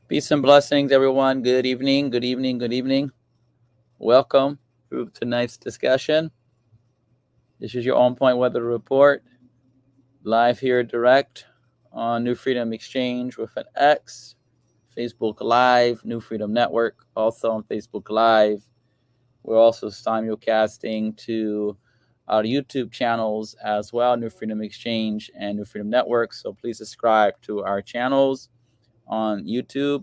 Peace and blessings, everyone. Good evening, good evening, good evening. Welcome to tonight's discussion. This is your On Point Weather Report, live here direct on New Freedom Exchange with an X, Facebook Live, New Freedom Network, also on Facebook Live. We're also simulcasting to our YouTube channels as well, New Freedom Exchange and New Freedom Network. So please subscribe to our channels on YouTube.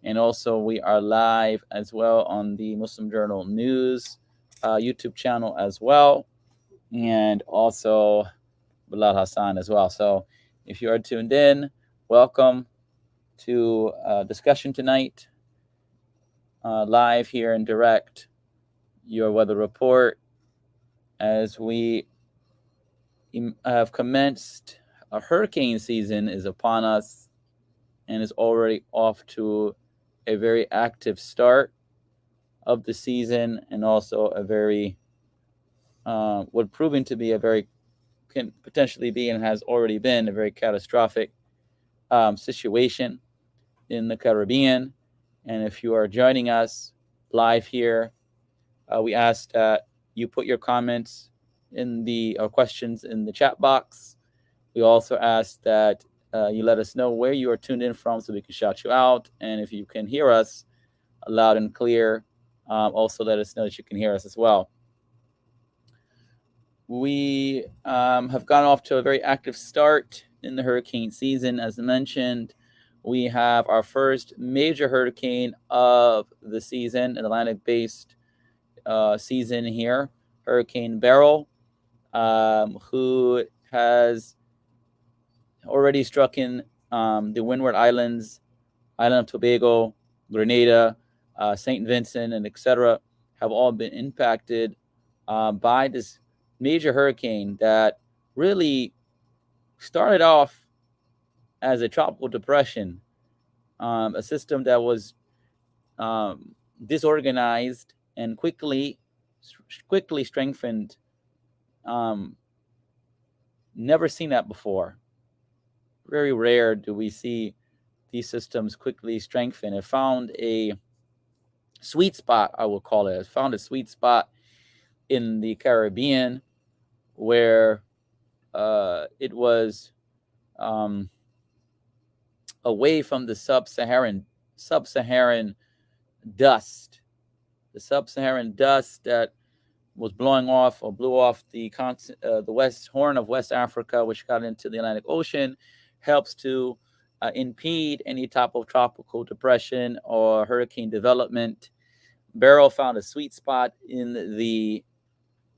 And also, we are live as well on the Muslim Journal News YouTube channel as well. And also, Bilal Hassan as well. So, if you are tuned in, welcome to discussion tonight, live here and direct, your weather report as we have commenced. A hurricane season is upon us and is already off to a very active start of the season, and also a very what proving to be a very can potentially be and has already been a very catastrophic situation in the Caribbean. And if you are joining us live here, we ask that you put your comments in the or questions in the chat box. We also ask that you let us know where you are tuned in from so we can shout you out. And if you can hear us loud and clear, also let us know that you can hear us as well. We have gone off to a very active start in the hurricane season. As mentioned, we have our first major hurricane of the season, an Atlantic-based season here, Hurricane Beryl, who has already struck in the Windward Islands, Island of Tobago, Grenada, St. Vincent, and etc. have all been impacted by this major hurricane that really started off as a tropical depression, a system that was disorganized and quickly strengthened. Never seen that before. Very rare do we see these systems quickly strengthen. It found a sweet spot, I will call it. It found a sweet spot in the Caribbean where it was away from the sub-Saharan dust, the sub-Saharan dust that was blowing off or blew off the West Horn of West Africa, which got into the Atlantic Ocean, helps to impede any type of tropical depression or hurricane development. Beryl found a sweet spot in the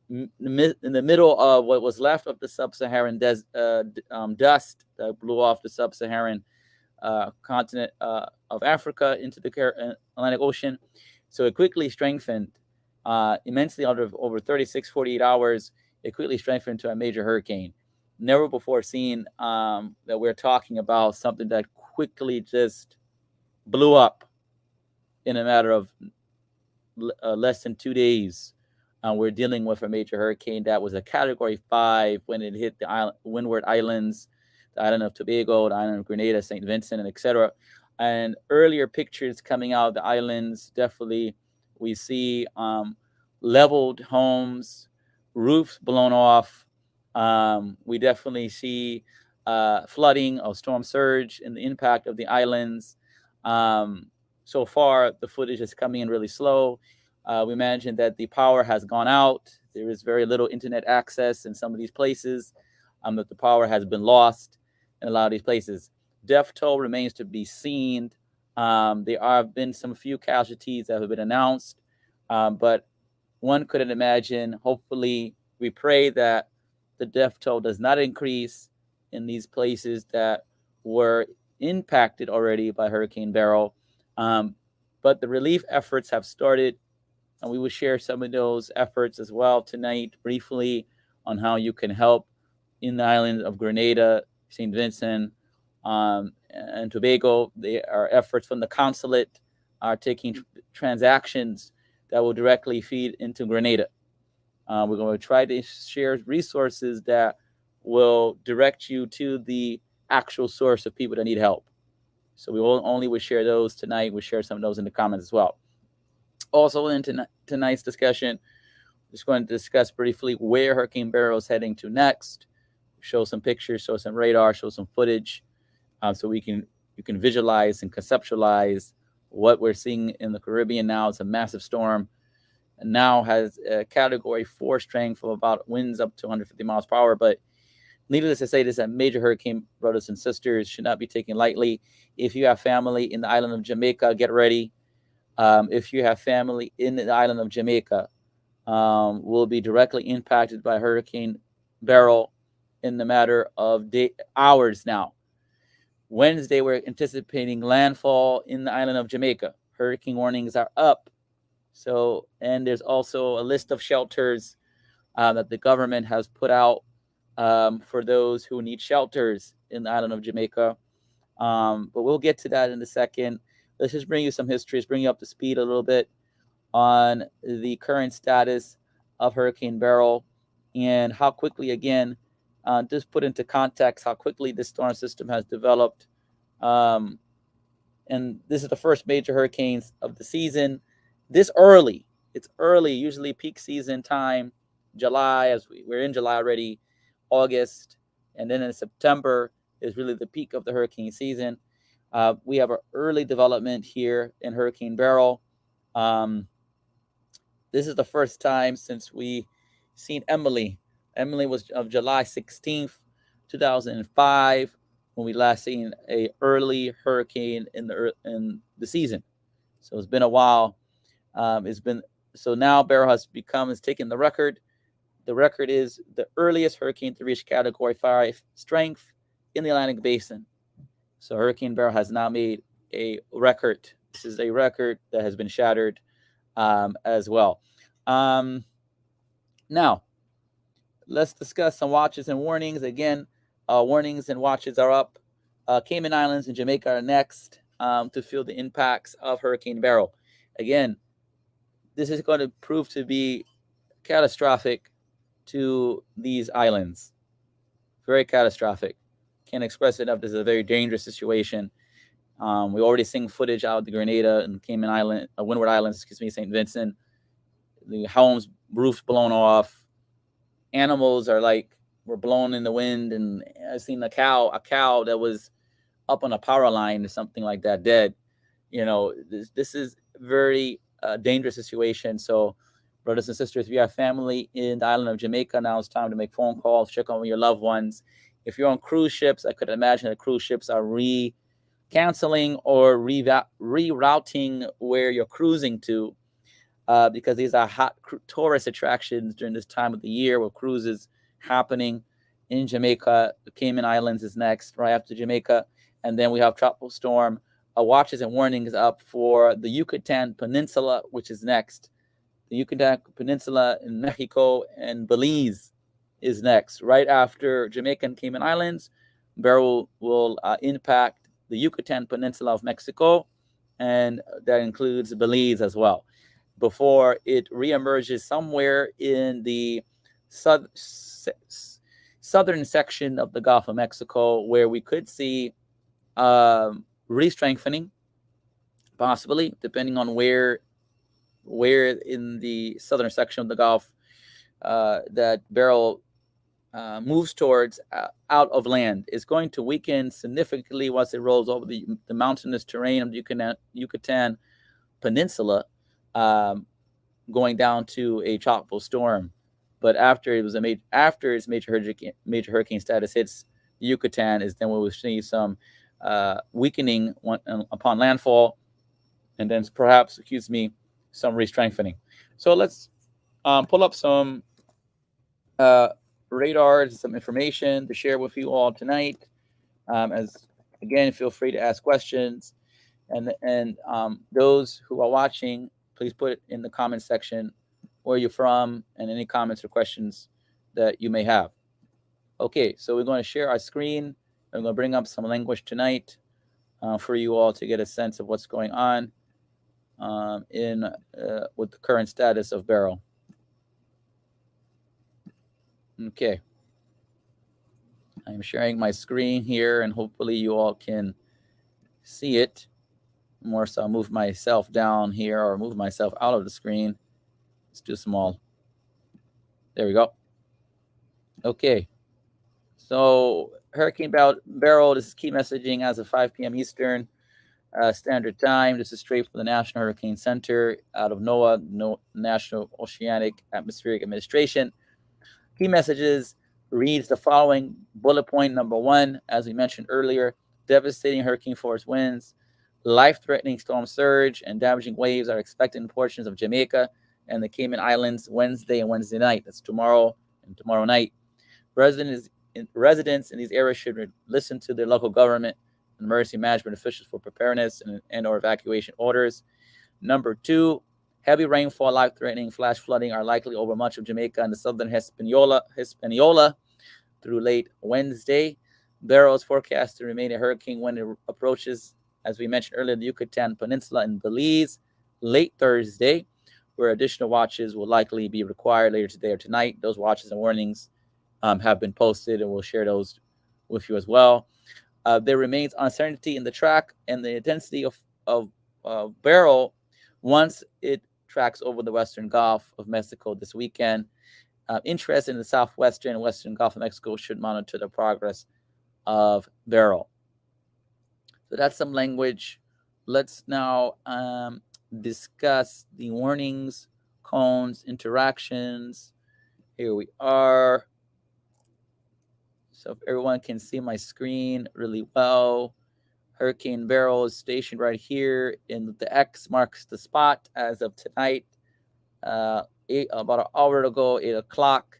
middle of what was left of the sub-Saharan dust that blew off the sub-Saharan continent of Africa into the Atlantic Ocean. So it quickly strengthened immensely over 36, 48 hours. It quickly strengthened to a major hurricane. Never before seen that we're talking about something that quickly just blew up in a matter of less than 2 days. We're dealing with a major hurricane that was a Category 5 when it hit the Windward Islands, the island of Tobago, the island of Grenada, St. Vincent, and etc. And earlier pictures coming out of the islands, definitely we see leveled homes, roofs blown off. We definitely see flooding or storm surge and the impact of the islands. So far, the footage is coming in really slow. We imagine that the power has gone out. There is very little internet access in some of these places, that the power has been lost in a lot of these places. Death toll remains to be seen. There have been some few casualties that have been announced, but one couldn't imagine. Hopefully, we pray that the death toll does not increase in these places that were impacted already by Hurricane Beryl. But the relief efforts have started, and we will share some of those efforts as well tonight briefly on how you can help in the island of Grenada, St. Vincent, and Tobago. There are efforts from the consulate are taking transactions that will directly feed into Grenada. We're going to try to share resources that will direct you to the actual source of people that need help. So we will only would share those tonight. We'll share some of those in the comments as well. Also, in tonight's discussion, just going to discuss briefly where Hurricane Beryl is heading to next. Show some pictures, show some radar, show some footage, so you can visualize and conceptualize what we're seeing in the Caribbean now. It's a massive storm, and now has a Category 4 strength of about winds up to 150 miles per hour. But needless to say, this is a major hurricane, brothers and sisters, should not be taken lightly. If you have family in the island of Jamaica, get ready. If you have family in the island of Jamaica, will be directly impacted by Hurricane Beryl in the matter of hours now. Wednesday, we're anticipating landfall in the island of Jamaica. Hurricane warnings are up. So, and there's also a list of shelters that the government has put out for those who need shelters in the island of Jamaica. But we'll get to that in a second. Let's just bring you some history, let's bring you up to speed a little bit on the current status of Hurricane Beryl and how quickly, again, just put into context how quickly this storm system has developed. And this is the first major hurricanes of the season. This early, it's early, usually peak season time, July, as we're in July already, August, and then in September is really the peak of the hurricane season. We have an early development here in Hurricane Beryl. This is the first time since we seen Emily. Emily was of July 16th, 2005, when we last seen a early hurricane in the season. So it's been a while. So now Beryl has taken the record. The record is the earliest hurricane to reach Category 5 strength in the Atlantic Basin. So Hurricane Beryl has now made a record. This is a record that has been shattered as well. Now, let's discuss some watches and warnings. Again, warnings and watches are up. Cayman Islands and Jamaica are next to feel the impacts of Hurricane Beryl. Again, this is going to prove to be catastrophic to these islands. Very catastrophic. Can't express it enough. This is a very dangerous situation. We already seen footage out of the Grenada and Cayman Island, Windward Islands, St. Vincent. The homes, roofs blown off. Animals were blown in the wind, and I've seen a cow that was up on a power line or something like that, dead. This is a very dangerous situation. So, brothers and sisters, if you have family in the island of Jamaica, now it's time to make phone calls, check on your loved ones. If you're on cruise ships, I could imagine that cruise ships are canceling or rerouting where you're cruising to, because these are hot tourist attractions during this time of the year where cruises happening in Jamaica. The Cayman Islands is next, right after Jamaica. And then we have tropical storm watches and warnings up for the Yucatan Peninsula, which is next. The Yucatan Peninsula in Mexico and Belize is next. Right after Jamaica and Cayman Islands, Beryl will impact the Yucatan Peninsula of Mexico, and that includes Belize as well, before it reemerges somewhere in the southern section of the Gulf of Mexico, where we could see re-strengthening, possibly, depending on where in the southern section of the Gulf that Beryl moves towards out of land. Is going to weaken significantly once it rolls over the mountainous terrain of the Yucatan Peninsula, going down to a tropical storm. But after its major hurricane status hits the Yucatan, is then we will see some weakening upon landfall, and then perhaps, some re-strengthening. So let's pull up some radars, some information to share with you all tonight. As again, feel free to ask questions, and those who are watching, please put it in the comment section where you're from and any comments or questions that you may have. Okay, so we're going to share our screen. I'm going to bring up some language tonight for you all to get a sense of what's going on with the current status of Beryl. Okay, I'm sharing my screen here, and hopefully you all can see it more, so I'll move myself down here or move myself out of the screen. It's too small. There we go. Okay. So Hurricane Beryl, this is key messaging as of 5 p.m. Eastern Standard Time. This is straight from the National Hurricane Center out of NOAA, National Oceanic Atmospheric Administration. Key messages reads the following. Bullet point number 1, as we mentioned earlier, devastating hurricane force winds, life-threatening storm surge, and damaging waves are expected in portions of Jamaica and the Cayman Islands Wednesday and Wednesday night. That's tomorrow and tomorrow night. Residents in these areas should listen to their local government and emergency management officials for preparedness and or evacuation orders. Number 2, heavy rainfall, life-threatening flash flooding are likely over much of Jamaica and the southern Hispaniola through late Wednesday. Beryl is forecast to remain a hurricane when it approaches, as we mentioned earlier, the Yucatan Peninsula and Belize late Thursday, where additional watches will likely be required later today or tonight. Those watches and warnings have been posted, and we'll share those with you as well. There remains uncertainty in the track and the intensity of Beryl once it tracks over the western Gulf of Mexico this weekend. Interest in the southwestern and western Gulf of Mexico should monitor the progress of Beryl. So that's some language. Let's now discuss the warnings, cones, interactions. Here we are. So if everyone can see my screen really well, Hurricane Beryl is stationed right here, and the X marks the spot as of tonight. About an hour ago, 8 o'clock,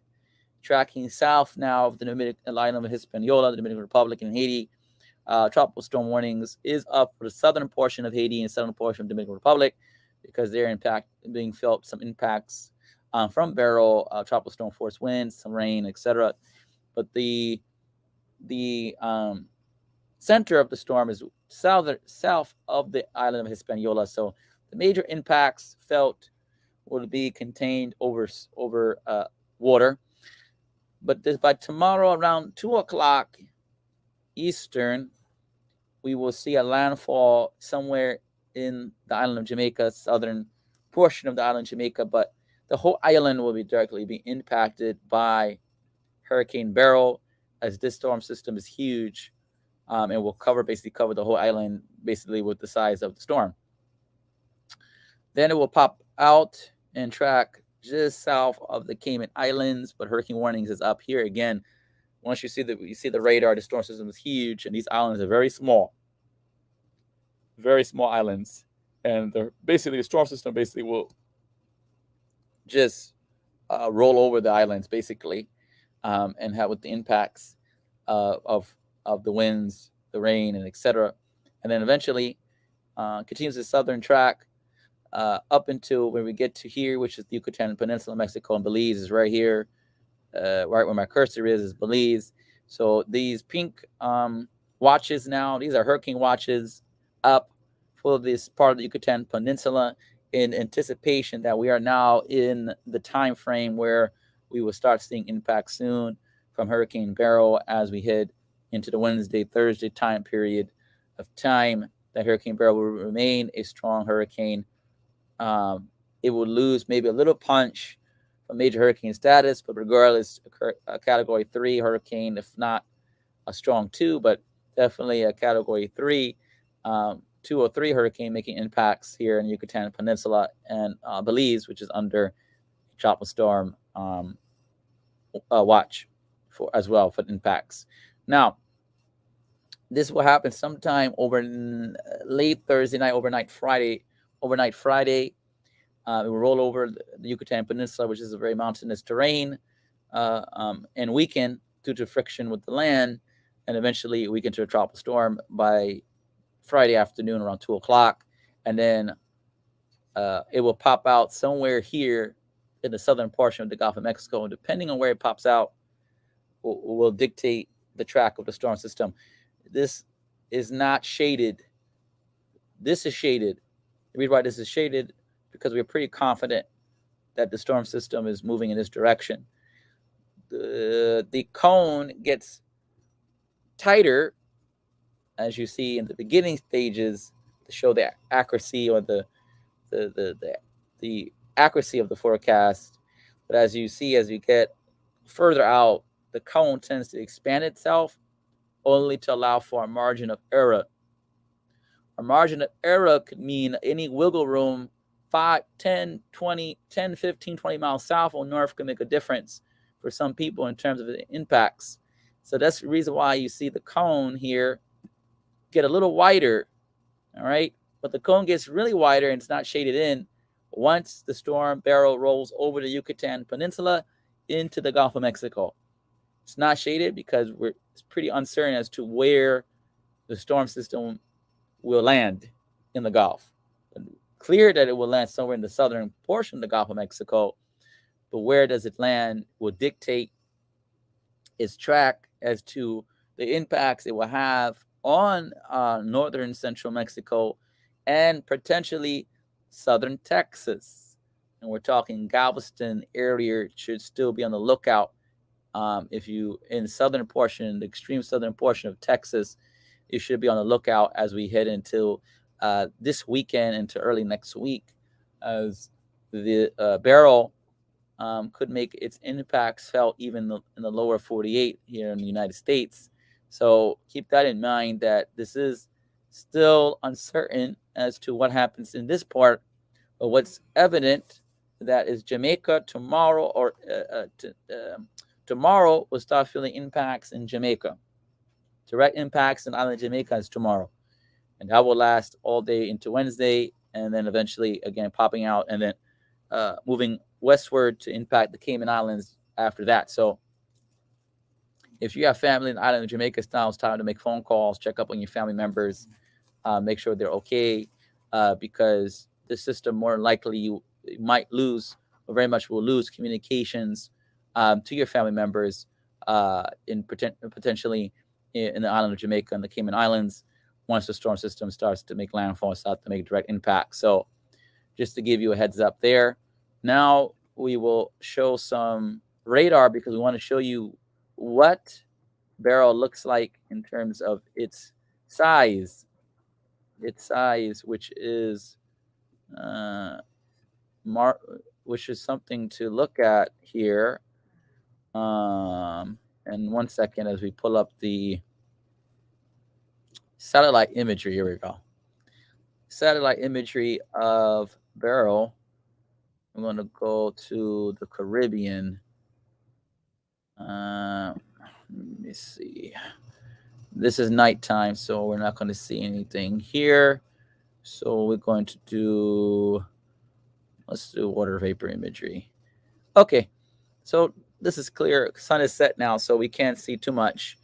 tracking south now of the Dominican island of Hispaniola, the Dominican Republic, and Haiti. Tropical storm warnings is up for the southern portion of Haiti and southern portion of the Dominican Republic because they're being felt some impacts from Beryl, tropical storm force winds, some rain, etc. But the center of the storm is south of the island of Hispaniola. So the major impacts felt will be contained over water. But by tomorrow around 2 o'clock Eastern, we will see a landfall somewhere in the island of Jamaica, southern portion of the island of Jamaica. But the whole island will be directly be impacted by Hurricane Beryl, as this storm system is huge, and will basically cover the whole island basically with the size of the storm. Then it will pop out and track just south of the Cayman Islands, but hurricane warnings is up here again. Once you see the radar, the storm system is huge, and these islands are very small islands, and the storm system basically will just roll over the islands basically, and have with the impacts of the winds, the rain, and etc. And then eventually continues the southern track up until when we get to here, which is the Yucatan Peninsula, Mexico, and Belize is right here. Right where my cursor is Belize. So these pink watches now, these are hurricane watches up for this part of the Yucatan Peninsula in anticipation that we are now in the time frame where we will start seeing impacts soon from Hurricane Beryl as we head into the Wednesday, Thursday time period of time that Hurricane Beryl will remain a strong hurricane. It will lose maybe a little punch from major hurricane status, but regardless, a Category 3 hurricane, if not a strong 2, but definitely a Category 3, 2 or 3 hurricane making impacts here in the Yucatan Peninsula and Belize, which is under tropical storm watch as well for impacts. Now, this will happen sometime over late Thursday night, overnight Friday. It will roll over the Yucatan Peninsula, which is a very mountainous terrain, and weaken due to friction with the land, and eventually weaken to a tropical storm by Friday afternoon around 2 o'clock. And then it will pop out somewhere here in the southern portion of the Gulf of Mexico. And depending on where it pops out, will dictate the track of the storm system. This is not shaded. This is shaded. The reason why this is shaded because we're pretty confident that the storm system is moving in this direction. The cone gets tighter as you see in the beginning stages, to show the accuracy or the the the, the accuracy of the forecast. But as you see, as you get further out, the cone tends to expand itself only to allow for a margin of error. A margin of error could mean any wiggle room 5, 10, 20, 10, 15, 20 miles south or north can make a difference for some people in terms of the impacts. So that's the reason why you see the cone here get a little wider, all right? But the cone gets really wider and it's not shaded in once the storm Beryl rolls over the Yucatan Peninsula into the Gulf of Mexico. It's not shaded because it's pretty uncertain as to where the storm system will land in the Gulf. Clear that it will land somewhere in the southern portion of the Gulf of Mexico, but where does it land will dictate its track as to the impacts it will have on northern central Mexico and potentially southern Texas. And we're talking Galveston area should still be on the lookout. If you in southern portion, the extreme southern portion of Texas, you should be on the lookout as we head into this weekend into early next week, as the Beryl could make its impacts felt even in the lower 48 here in the United States. So keep that in mind, that this is still uncertain as to what happens in this part. But what's evident that is Jamaica tomorrow, or tomorrow we'll start feeling impacts in Jamaica. Direct impacts in island Jamaica is tomorrow. And that will last all day into Wednesday, and then eventually again popping out, and then moving westward to impact the Cayman Islands after that. So if you have family in the island of Jamaica, it's now it's time to make phone calls, check up on your family members, make sure they're okay, because the system more likely you might lose, or very much will lose communications to your family members potentially in the island of Jamaica and the Cayman Islands once the storm system starts to make landfall, start to make direct impact. So just to give you a heads up there. Now we will show some radar because we want to show you what Beryl looks like in terms of its size, which is which is something to look at here. And 1 second as we pull up the satellite imagery. Here we go. Satellite imagery of Beryl. I'm going to go to the Caribbean. Let me see. This is nighttime, so we're not going to see anything here. So we're going to do, let's do water vapor imagery. Okay, so this is clear. Sun is set now, so we can't see too much.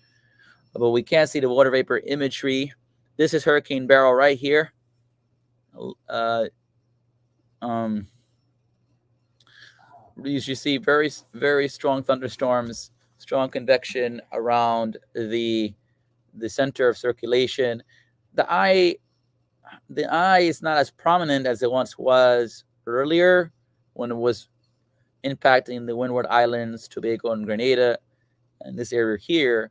But we can see the water vapor imagery. This is Hurricane Beryl right here. You see very, very strong thunderstorms, strong convection around the center of circulation. The eye is not as prominent as it once was earlier when it was impacting the Windward Islands, Tobago, and Grenada, and this area here.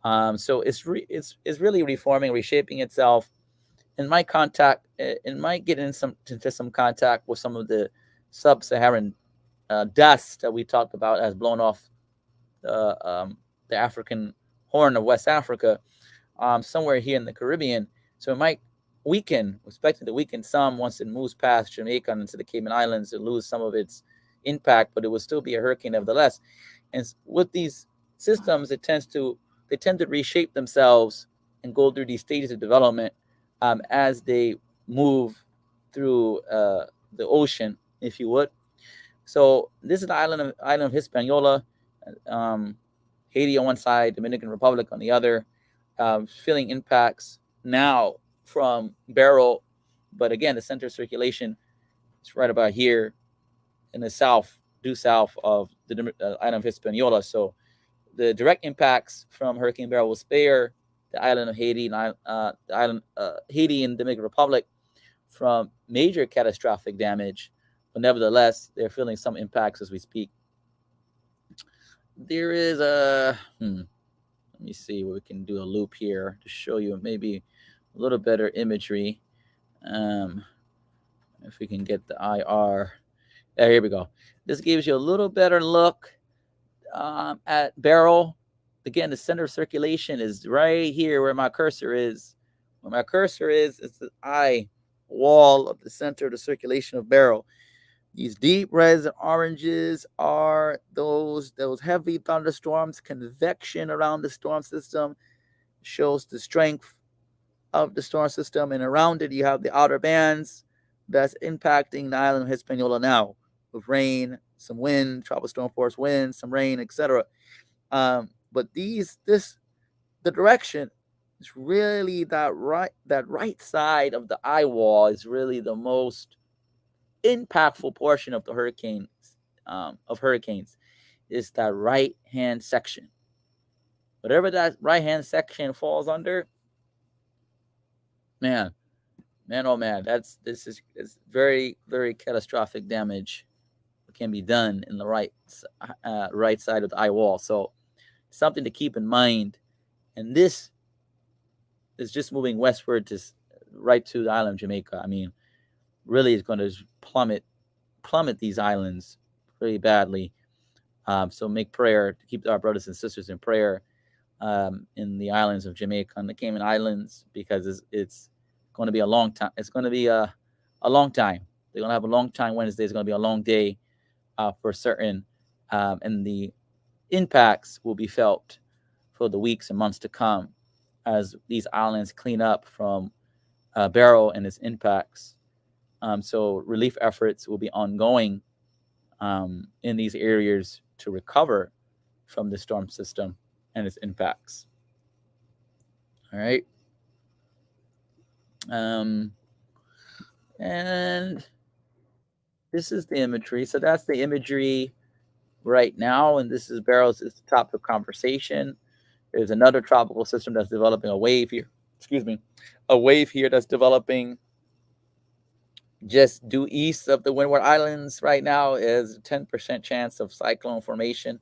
So it's really reforming, reshaping itself. It might get into some contact with some of the sub-Saharan dust that we talked about as blown off the African Horn of West Africa, somewhere here in the Caribbean. So it might weaken, expected to weaken some once it moves past Jamaica and into the Cayman Islands and lose some of its impact, but it will still be a hurricane nevertheless. And with these systems, they tend to reshape themselves and go through these stages of development as they move through the ocean, if you would. So this is the island of Hispaniola, Haiti on one side, Dominican Republic on the other, feeling impacts now from Beryl. But again, the center of circulation is right about here in the south, due south of the island of Hispaniola. So the direct impacts from Hurricane Beryl will spare the island of Haiti and Haiti and Dominican Republic from major catastrophic damage, but nevertheless, they're feeling some impacts as we speak. There is a Let me see what we can do a loop here to show you maybe a little better imagery. Um, if we can get the IR. There, here we go. This gives you a little better look at Beryl. Again, the center of circulation is right here where my cursor is. Where my cursor is the eye wall of the center of the circulation of Beryl. These deep reds and oranges are those heavy thunderstorms. Convection around the storm system shows the strength of the storm system, and around it you have the outer bands that's impacting the island of Hispaniola now, with rain, some wind, tropical storm force wind, some rain, etc. But the direction is really that right side of the eye wall is really the most impactful portion of the hurricanes is that right hand section. Whatever that right hand section falls under, man, oh man, this is very very catastrophic damage can be done in the right side of the eye wall. So something to keep in mind. And this is just moving westward to right to the island of Jamaica. I mean, really is going to plummet these islands pretty badly. So make prayer to keep our brothers and sisters in prayer in the islands of Jamaica and the Cayman Islands, because it's going to be a long time. It's going to be a long time. They're going to have a long time. Wednesday is going to be a long day for certain, and the impacts will be felt for the weeks and months to come as these islands clean up from Beryl and its impacts. So relief efforts will be ongoing in these areas to recover from the storm system and its impacts. All right. And this is the imagery. So that's the imagery right now, and this is Beryl's. It's the topic of conversation. There's another tropical system that's developing a wave here. Excuse me, a wave here that's developing just due east of the Windward Islands right now. Is a 10% chance of cyclone formation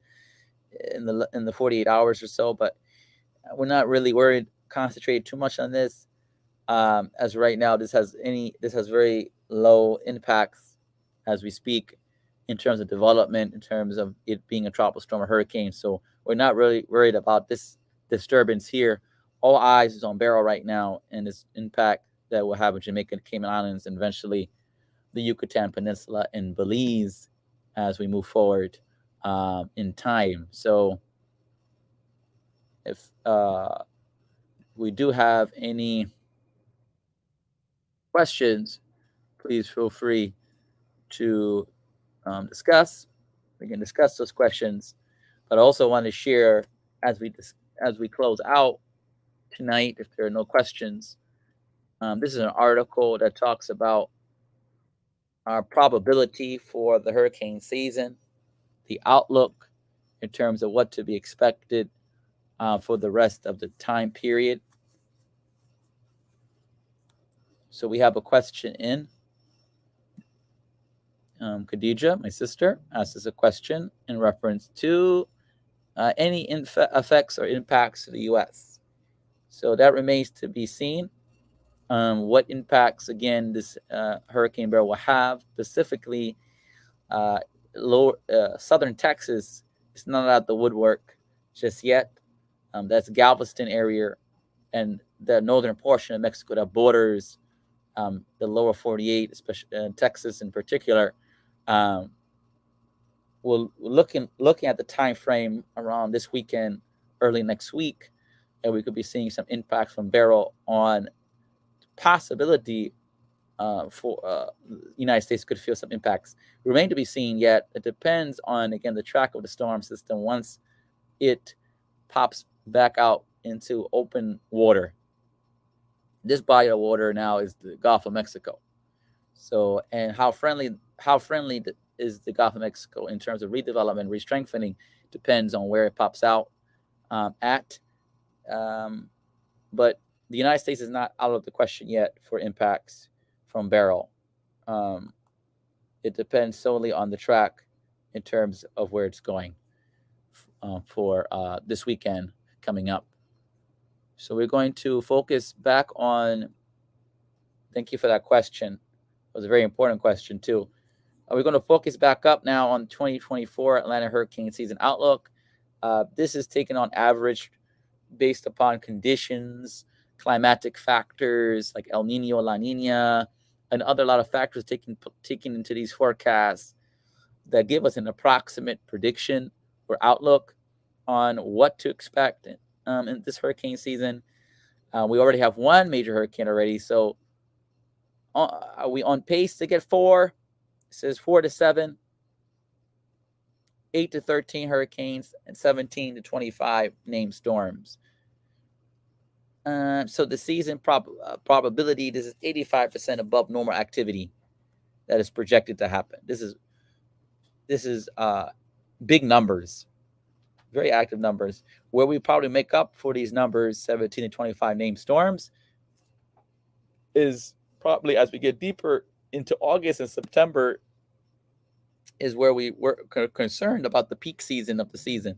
in the 48 hours or so. But we're not really worried, concentrated too much on this. As right now, this has very low impacts as we speak in terms of development, in terms of it being a tropical storm or hurricane. So we're not really worried about this disturbance here. All eyes is on Beryl right now and its impact that will have in Jamaica and Cayman Islands, and eventually the Yucatan Peninsula and Belize as we move forward in time. So if we do have any questions, please feel free to discuss. We can discuss those questions, but I also want to share as we close out tonight, if there are no questions. This is an article that talks about our probability for the hurricane season, the outlook in terms of what to be expected for the rest of the time period. So we have a question in. Khadija, my sister, asks us a question in reference to any effects or impacts to the U.S. So that remains to be seen. What impacts, again, this Hurricane Beryl will have, specifically southern Texas is not out the woodwork just yet. That's Galveston area and the northern portion of Mexico that borders the lower 48, especially Texas in particular. We're looking at the time frame around this weekend, early next week, and we could be seeing some impact from Beryl on possibility for the United States could feel some impacts. Remain to be seen yet. It depends on, again, the track of the storm system once it pops back out into open water. This body of water now is the Gulf of Mexico. So, and how friendly is the Gulf of Mexico in terms of redevelopment, re-strengthening, depends on where it pops out at. But the United States is not out of the question yet for impacts from Beryl. It depends solely on the track in terms of where it's going for this weekend. coming up. So we're going to focus back on, thank you for that question. It was a very important question too. We're going to focus back up now on 2024 Atlanta hurricane season outlook. This is taken on average based upon conditions, climatic factors like El Nino, La Nina, and other lot of factors taken into these forecasts that give us an approximate prediction or outlook on what to expect in this hurricane season. We already have one major hurricane already, so are we on pace to get 4? It says 4 to 7, 8 to 13 hurricanes, and 17 to 25 named storms. So the season probability, this is 85% above normal activity that is projected to happen. This is big numbers, very active numbers. Where we probably make up for these numbers, 17 to 25 named storms, is probably as we get deeper into August and September, is where we were concerned about the peak season of the season.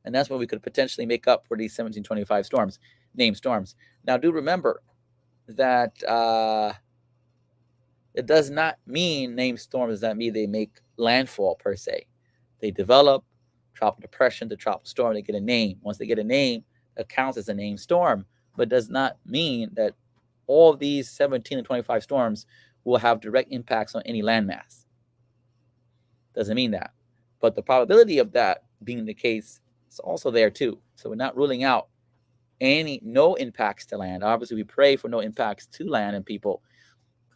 And that's when we could potentially make up for these 1725 storms, named storms. Now, do remember that it does not mean named storms does not mean they make landfall per se. They develop tropical depression to tropical storm. They get a name. Once they get a name, it counts as a named storm, but does not mean that all of these 17 and 25 storms will have direct impacts on any landmass. Doesn't mean that. But the probability of that being the case is also there too. So we're not ruling out no impacts to land. Obviously, we pray for no impacts to land and people.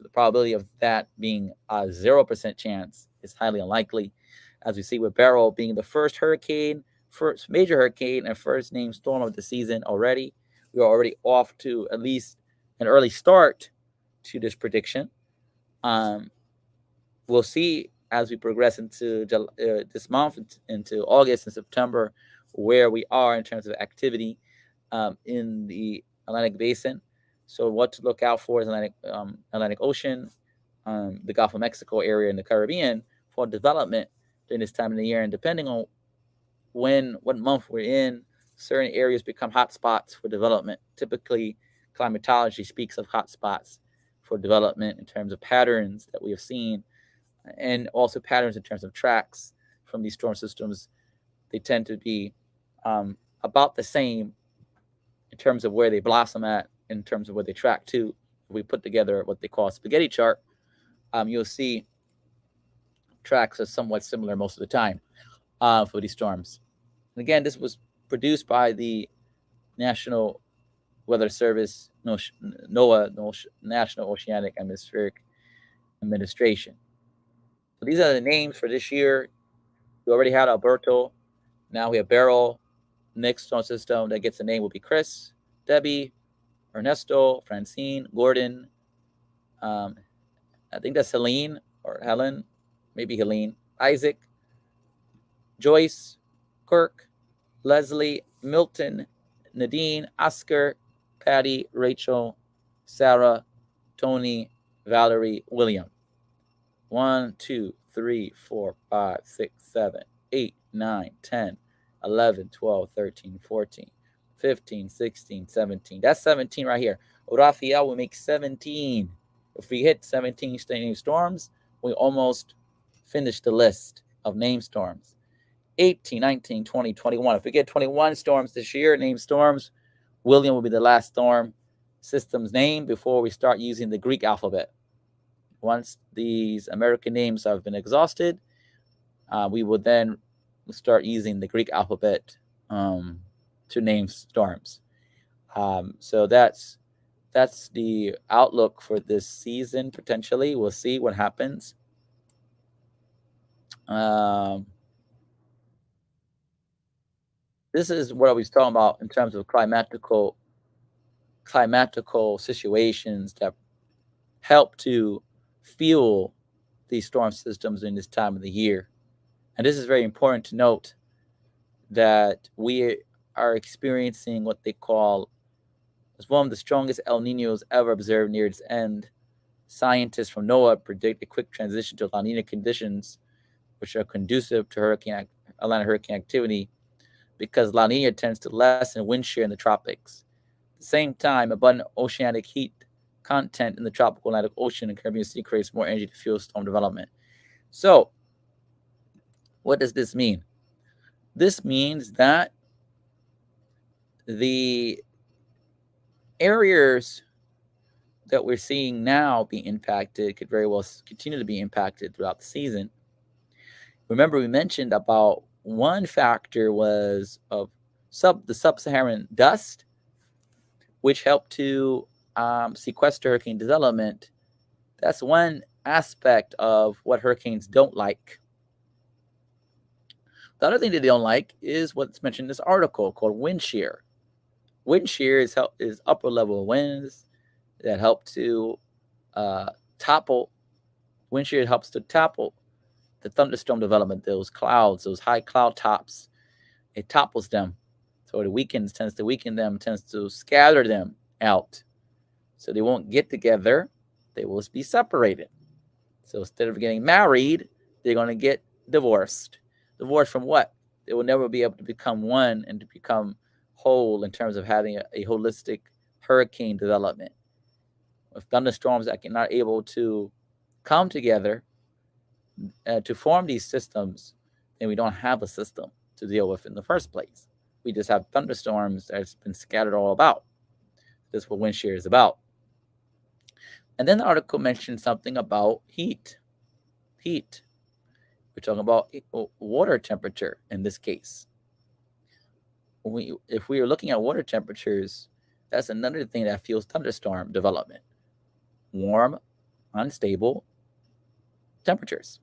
The probability of that being a 0% chance is highly unlikely. As we see with Beryl being the first major hurricane and first named storm of the season already, we are already off to at least an early start to this prediction. We'll see as we progress into this month, into August and September, where we are in terms of activity in the Atlantic Basin. So what to look out for is Atlantic Ocean, the Gulf of Mexico area, and the Caribbean for development during this time of the year. And depending on what month we're in, certain areas become hot spots for development. Typically, climatology speaks of hot spots for development in terms of patterns that we have seen, and also patterns in terms of tracks from these storm systems. They tend to be about the same in terms of where they blossom at, in terms of where they track to. If we put together what they call a spaghetti chart, you'll see tracks are somewhat similar most of the time for these storms. And again, this was produced by the National Weather Service, NOAA, National Oceanic Atmospheric Administration. So these are the names for this year. We already had Alberto. Now we have Beryl. Next storm system that gets a name will be Chris, Debbie, Ernesto, Francine, Gordon. I think that's Helene or Helen, maybe Helene, Isaac, Joyce, Kirk, Leslie, Milton, Nadine, Oscar, Patty, Rachel, Sarah, Tony, Valerie, William. 1, 2, 3, 4, 5, 6, 7, 8, 9, 10, 11, 12, 13, 14, 15, 16, 17. That's 17 right here. Rafael will make 17. If we hit 17 named storms, we almost finished the list of named storms. 18, 19, 20, 21. If we get 21 storms this year, named storms, William will be the last storm system's name before we start using the Greek alphabet. Once these American names have been exhausted, we will then start using the Greek alphabet to name storms. So that's the outlook for this season, potentially. We'll see what happens. This is what I was talking about in terms of climatical situations that help to fuel these storm systems in this time of the year. And this is very important to note, that we are experiencing what they call as one of the strongest El Ninos ever observed near its end. Scientists from NOAA predict a quick transition to La Nina conditions, which are conducive to Atlanta hurricane activity because La Nina tends to lessen wind shear in the tropics. At the same time, abundant oceanic heat content in the tropical Atlantic Ocean and Caribbean Sea creates more energy to fuel storm development. So, what does this mean? This means that the areas that we're seeing now be impacted could very well continue to be impacted throughout the season. Remember, we mentioned about one factor was of the sub-Saharan dust, which helped to sequester hurricane development. That's one aspect of what hurricanes don't like. The other thing that they don't like is what's mentioned in this article called wind shear. Wind shear is upper level winds that help to topple. Wind shear helps to topple the thunderstorm development, those clouds, those high cloud tops. It topples them. So it tends to weaken them, tends to scatter them out. So they won't get together. They will be separated. So instead of getting married, they're going to get divorced. Divorced from what? They will never be able to become one and to become whole in terms of having a holistic hurricane development. With thunderstorms that are not able to come together to form these systems, then we don't have a system to deal with in the first place. We just have thunderstorms that's been scattered all about. That's what wind shear is about. And then the article mentioned something about heat. Heat. We're talking about water temperature in this case. If we are looking at water temperatures, that's another thing that fuels thunderstorm development. Warm, unstable temperatures.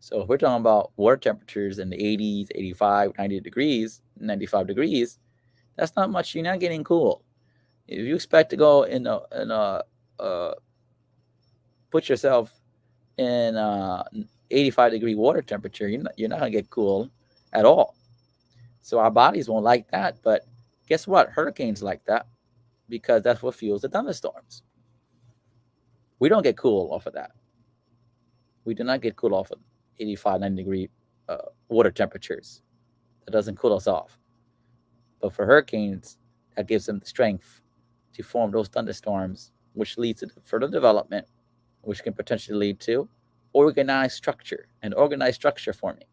So if we're talking about water temperatures in the 80s, 85, 90 degrees, 95 degrees, that's not much. You're not getting cool. If you expect to go put yourself in 85-degree water temperature, you're not going to get cool at all. So our bodies won't like that. But guess what? Hurricanes like that because that's what fuels the thunderstorms. We don't get cool off of that. We do not get cool off of 85, 90-degree water temperatures. That doesn't cool us off. But for hurricanes, that gives them the strength to form those thunderstorms, which leads to further development, which can potentially lead to organized structure and organized structure forming,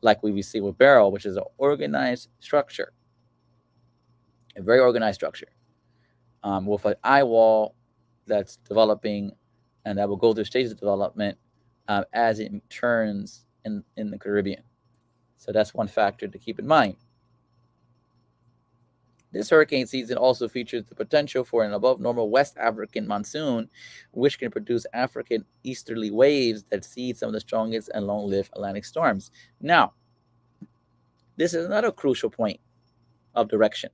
like we see with Beryl, which is an organized structure, a very organized structure, with an eye wall that's developing and that will go through stages of development as it turns in the Caribbean. So that's one factor to keep in mind. This hurricane season also features the potential for an above normal West African monsoon, which can produce African easterly waves that seed some of the strongest and long-lived Atlantic storms. Now, this is another crucial point of direction.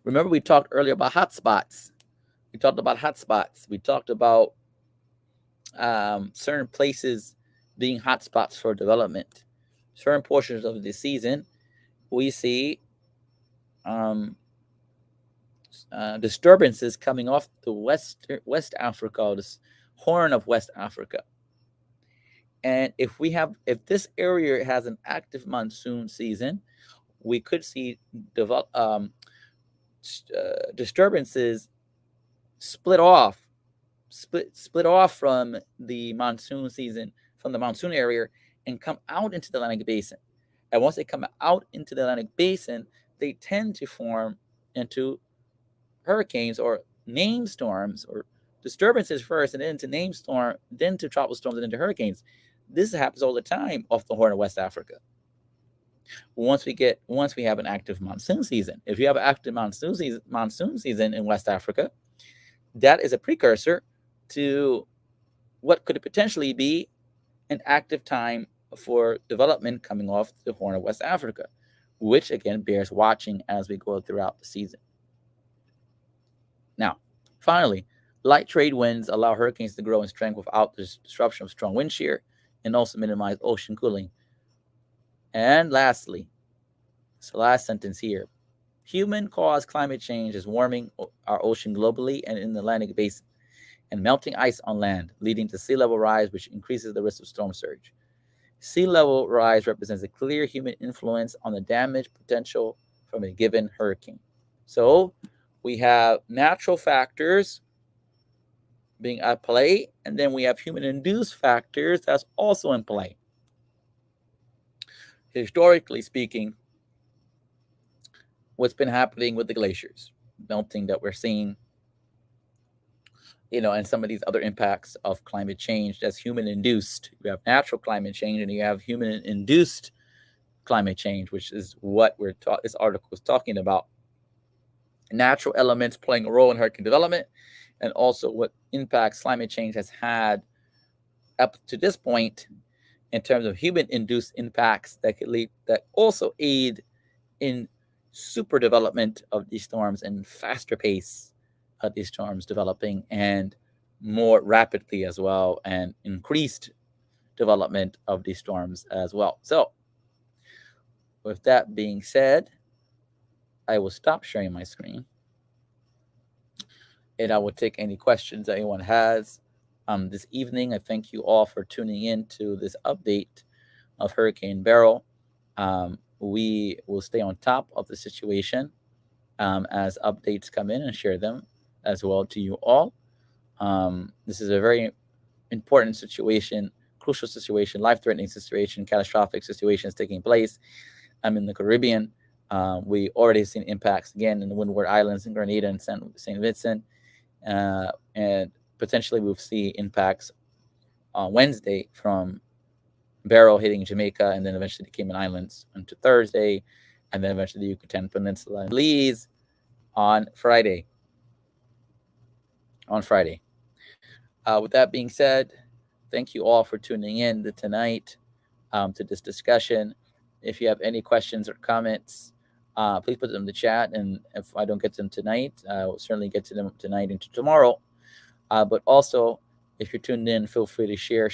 Remember, we talked earlier about hotspots. We talked about certain places being hotspots for development. Certain portions of the season, we see disturbances coming off the West Africa, this Horn of West Africa. And if this area has an active monsoon season, we could see disturbances split off from the monsoon season, from the monsoon area, and come out into the Atlantic Basin. And once they come out into the Atlantic Basin, they tend to form into hurricanes or named storms, or disturbances first, and then to named storm, then to tropical storms, and into hurricanes. This happens all the time off the Horn of West Africa. Once we have an active monsoon season, if you have an active monsoon season in West Africa, that is a precursor to what could potentially be an active time for development coming off the Horn of West Africa, which again bears watching as we go throughout the season. Now, finally, light trade winds allow hurricanes to grow in strength without the disruption of strong wind shear and also minimize ocean cooling. And lastly, it's the last sentence here. Human-caused climate change is warming our ocean globally and in the Atlantic Basin, and melting ice on land, leading to sea level rise, which increases the risk of storm surge. Sea level rise represents a clear human influence on the damage potential from a given hurricane. So we have natural factors being at play, and then we have human induced factors that's also in play. Historically speaking, what's been happening with the glaciers melting that we're seeing, and some of these other impacts of climate change that's human induced. You have natural climate change and you have human induced climate change, which is what this article is talking about. Natural elements playing a role in hurricane development, and also what impacts climate change has had up to this point in terms of human induced impacts that also aid in super development of these storms and faster pace of these storms developing, and more rapidly as well, and increased development of these storms as well. So with that being said, I will stop sharing my screen and I will take any questions that anyone has this evening. I thank you all for tuning in to this update of Hurricane Beryl. We will stay on top of the situation as updates come in and share them as well to you all. This is a very important situation, crucial situation, life-threatening situation, catastrophic situations taking place. In the Caribbean. We already seen impacts again in the Windward Islands in Grenada and St. Vincent, and potentially we'll see impacts on Wednesday from Beryl hitting Jamaica, and then eventually the Cayman Islands into Thursday, and then eventually the Yucatan Peninsula and Belize on Friday. With that being said, thank you all for tuning in tonight to this discussion. If you have any questions or comments, please put them in the chat. And if I don't get to them tonight, I will certainly get to them tonight into tomorrow. But also, if you're tuned in, feel free to share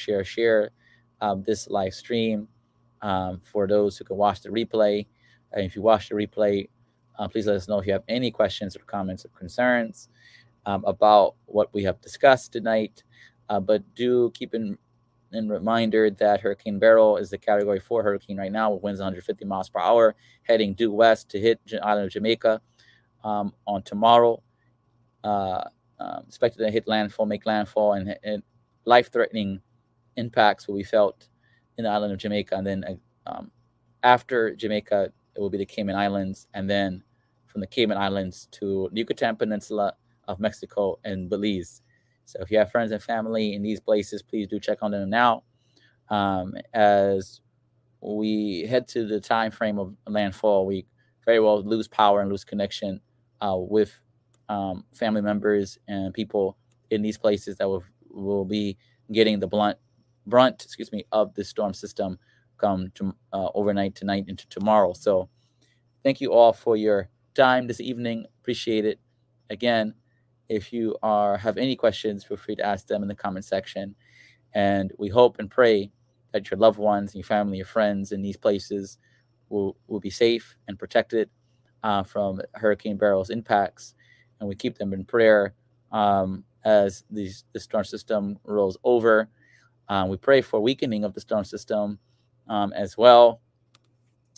this live stream for those who can watch the replay. And if you watch the replay, please let us know if you have any questions or comments or concerns about what we have discussed tonight. But do keep in reminder that Hurricane Beryl is the Category 4 hurricane right now with winds 150 miles per hour, heading due west to hit the island of Jamaica on tomorrow. Expected to make landfall, and life-threatening impacts will be felt in the island of Jamaica. And then after Jamaica, it will be the Cayman Islands, and then from the Cayman Islands to the Yucatan Peninsula of Mexico and Belize. So if you have friends and family in these places, please do check on them now. As we head to the time frame of landfall, we very well lose power and lose connection with family members and people in these places that will be getting the brunt of the storm system come to, overnight tonight into tomorrow. So thank you all for your time this evening. Appreciate it. Again, if you have any questions, feel free to ask them in the comment section. And we hope and pray that your loved ones, your family, your friends in these places will be safe and protected from Hurricane Beryl's impacts. And we keep them in prayer as the storm system rolls over. We pray for weakening of the storm system as well.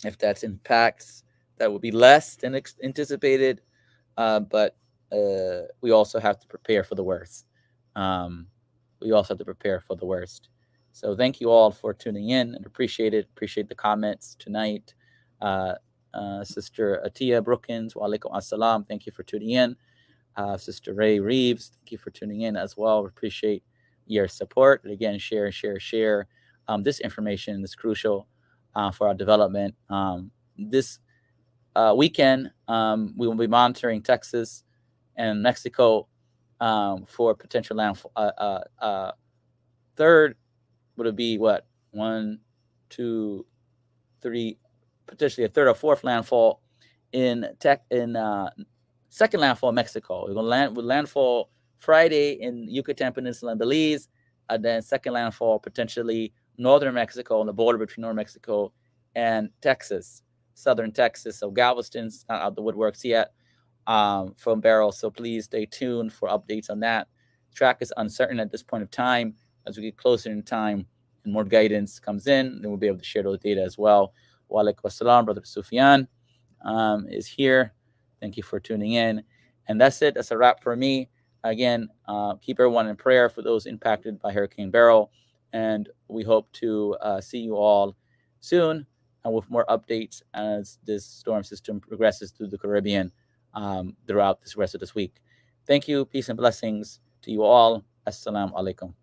If that's impacts that will be less than anticipated, but we also have to prepare for the worst. So thank you all for tuning in and appreciate it. Appreciate the comments tonight. Sister Atia Brookins, wa alaikum assalam. Thank you for tuning in. Sister Ray Reeves, thank you for tuning in as well. We appreciate your support. And again, share. This information is crucial for our development. This weekend, we will be monitoring Texas and Mexico for potential landfall. Third would it be what? 1, 2, 3, potentially a third or fourth landfall in second landfall in Mexico. We're going to landfall Friday in Yucatan Peninsula and Belize, and then second landfall potentially northern Mexico on the border between northern Mexico and Texas, southern Texas. So Galveston's not out the woodworks yet from Beryl. So please stay tuned for updates on that. Track is uncertain at this point of time. As we get closer in time, and more guidance comes in, then we'll be able to share those data as well. Wa alaikum assalam. Brother Sufyan is here. Thank you for tuning in. And that's it. That's a wrap for me. Again, keep everyone in prayer for those impacted by Hurricane Beryl. And we hope to see you all soon and with more updates as this storm system progresses through the Caribbean throughout this rest of this week. Thank you. Peace and blessings to you all. Assalamu alaikum.